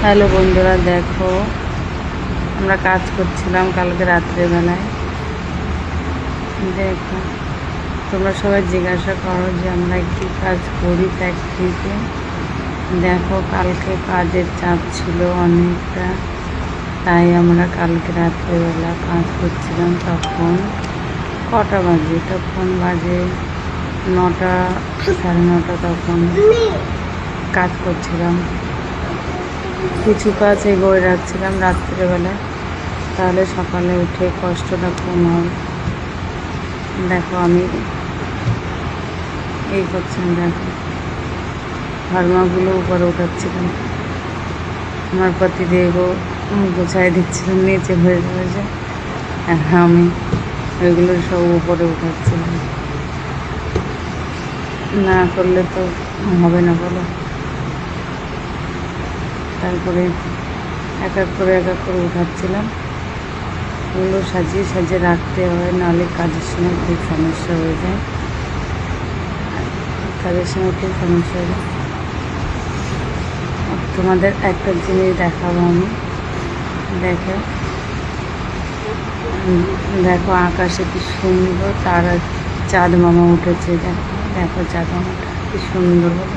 Hello বন্ধুরা, দেখো আমরা কাজ করছিলাম কালকে রাত্রেবেলায়। দেখো, তোমরা সবাই জিজ্ঞাসা করো যে আমরা কী কাজ করি ফ্যাক্টরিতে। দেখো, কালকে কাজের চাপ ছিল অনেকটা, তাই আমরা কালকে রাত্রেবেলা কাজ করছিলাম। তখন কটা বাজে? তখন বাজে 9টা, 9:30। তখন কাজ করছিলাম, কিছু কাজ এগোয় রাখছিলাম রাত্রেবেলা, তাহলে সকালে উঠে কষ্টটা কম হয়। দেখো আমি এই করছিলাম, দেখো ফার্মাগুলো উপরে উঠাচ্ছিলাম, আমার পতিদেবও গোছাই দিচ্ছিলাম নিচে হয়ে রয়েছে, আর আমি ওইগুলো সব উপরে উঠাচ্ছিলাম। না করলে তো হবে না, বলো। তারপরে এক এক করে উঠাচ্ছিলাম। ওগুলো সাজিয়ে সাজিয়ে রাখতে হয়, নাহলে কাজের সময় খুব সমস্যা হয়ে যায়। তোমাদের একটা জিনিস দেখাবো আমি। দেখো দেখো আকাশে কি সুন্দর তারা, চাঁদ মামা উঠেছে। দেখো দেখো চাঁদ মামাটা কি সুন্দর, বলো।